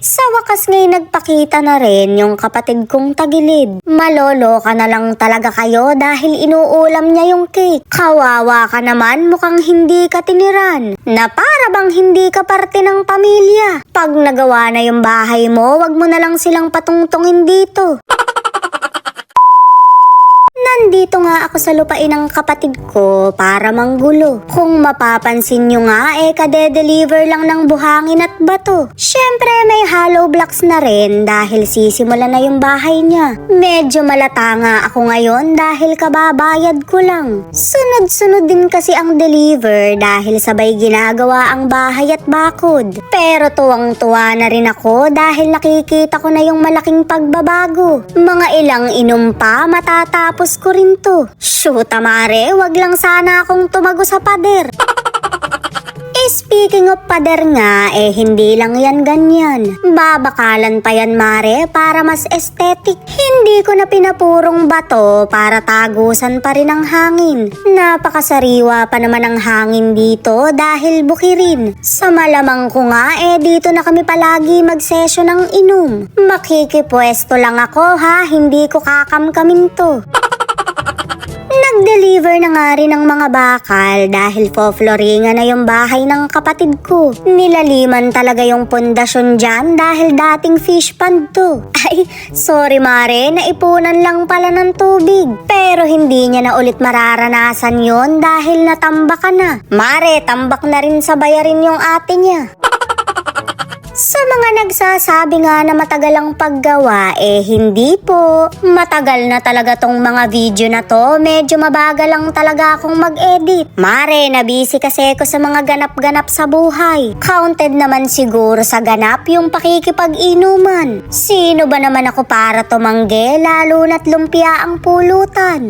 Sa wakas nga'y nagpakita na rin yung kapatid kong tagilid. Malolo ka na lang talaga kayo dahil inuulam niya yung cake. Kawawa ka naman, mukhang hindi ka tiniran. Na para bang hindi ka parte ng pamilya. Pag nagawa na yung bahay mo, wag mo na lang silang patungtungin dito. Nandito nga ako sa lupain ng kapatid ko para manggulo. Kung mapapansin nyo nga, kade-deliver lang ng buhangin at bato. Syempre may hollow blocks na rin dahil sisimula na yung bahay niya. Medyo malata nga ako ngayon dahil kababayad ko lang. Sunod-sunod din kasi ang deliver dahil sabay ginagawa ang bahay at bakod. Pero tuwang-tuwa na rin ako dahil nakikita ko na yung malaking pagbabago. Mga ilang inom pa matatapos ko rin to. Shoot, mare, wag lang sana akong tumago sa pader. Speaking of pader nga, hindi lang yan ganyan. Babakalan pa yan, mare, para mas aesthetic. Hindi ko na pinapurong bato para tagusan pa rin ang hangin. Napakasariwa pa naman ang hangin dito dahil bukirin. Sa malamang ko nga, dito na kami palagi mag-session ng inom. Makikipwesto lang ako ha, hindi ko kakamkamin to. Nag-deliver na nga rin ng mga bakal dahil po-flooringan na yung bahay ng kapatid ko. Nilaliman talaga yung pundasyon dyan dahil dating fish pond to. Ay, sorry mare, naipunan lang pala ng tubig. Pero hindi niya na ulit mararanasan yon dahil natambak ka na. Mare, tambak na rin sa bayarin yung ate niya. Sa mga nagsasabi nga na matagal ang paggawa, hindi po. Matagal na talaga tong mga video na to, medyo mabagal lang talaga akong mag-edit. Mare, nabisi kasi ako sa mga ganap-ganap sa buhay. Counted naman siguro sa ganap yung pakikipag-inuman. Sino ba naman ako para tumanggi, lalo na't lumpia ang pulutan?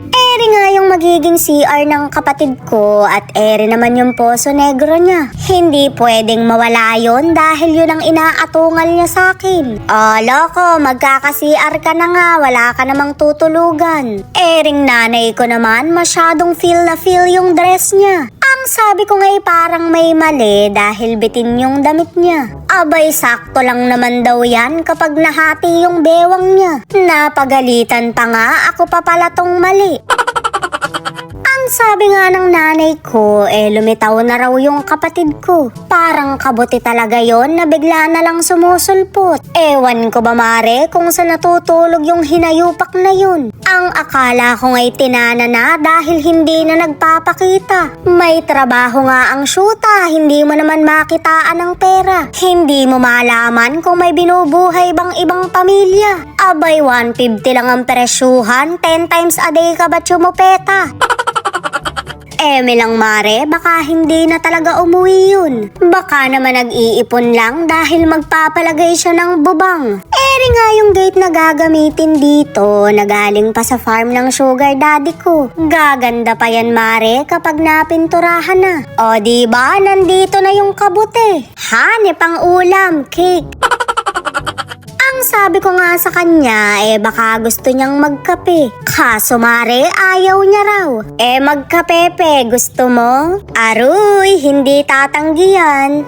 Eri nga yung magiging CR ng kapatid ko at eri naman yung Poso Negro niya. Hindi pwedeng mawala yun dahil yun ang inaatungal niya sa akin. Loko, magkaka-CR ka na nga, wala ka namang tutulugan. Ering nanay ko naman, masyadong feel na feel yung dress niya. Ang sabi ko nga'y parang may mali dahil bitin yung damit niya. Abay, sakto lang naman daw yan kapag nahati yung bewang niya. Napagalitan pa nga, ako pa pala tong mali. Ang sabi nga ng nanay ko, lumitaw na raw yung kapatid ko. Parang kabuti talaga yon na bigla na lang sumusulpot. Ewan ko ba mare kung sa natutulog yung hinayupak na yun. Ang akala ko nga'y tinana na dahil hindi na nagpapakita. May trabaho nga ang syuta, hindi mo naman makitaan ng pera. Hindi mo malaman kung may binubuhay bang ibang pamilya. Abay, 150 lang ang presyuhan, 10 times a day ka ba tsumupeta? Eme lang mare, baka hindi na talaga umuwi yun. Baka naman nag-iipon lang dahil magpapalagay siya ng bubang. Eri nga yung gate na gagamitin dito, nagaling pa sa farm ng sugar daddy ko. Gaganda pa yan mare kapag napinturahan na. O diba, nandito na yung kabute. Hanep ang ulam, cake. Ang sabi ko nga sa kanya, baka gusto niyang magkape. Kaso mare, ayaw niya raw. Magkapepe, gusto mo? Aruy, hindi tatanggihan.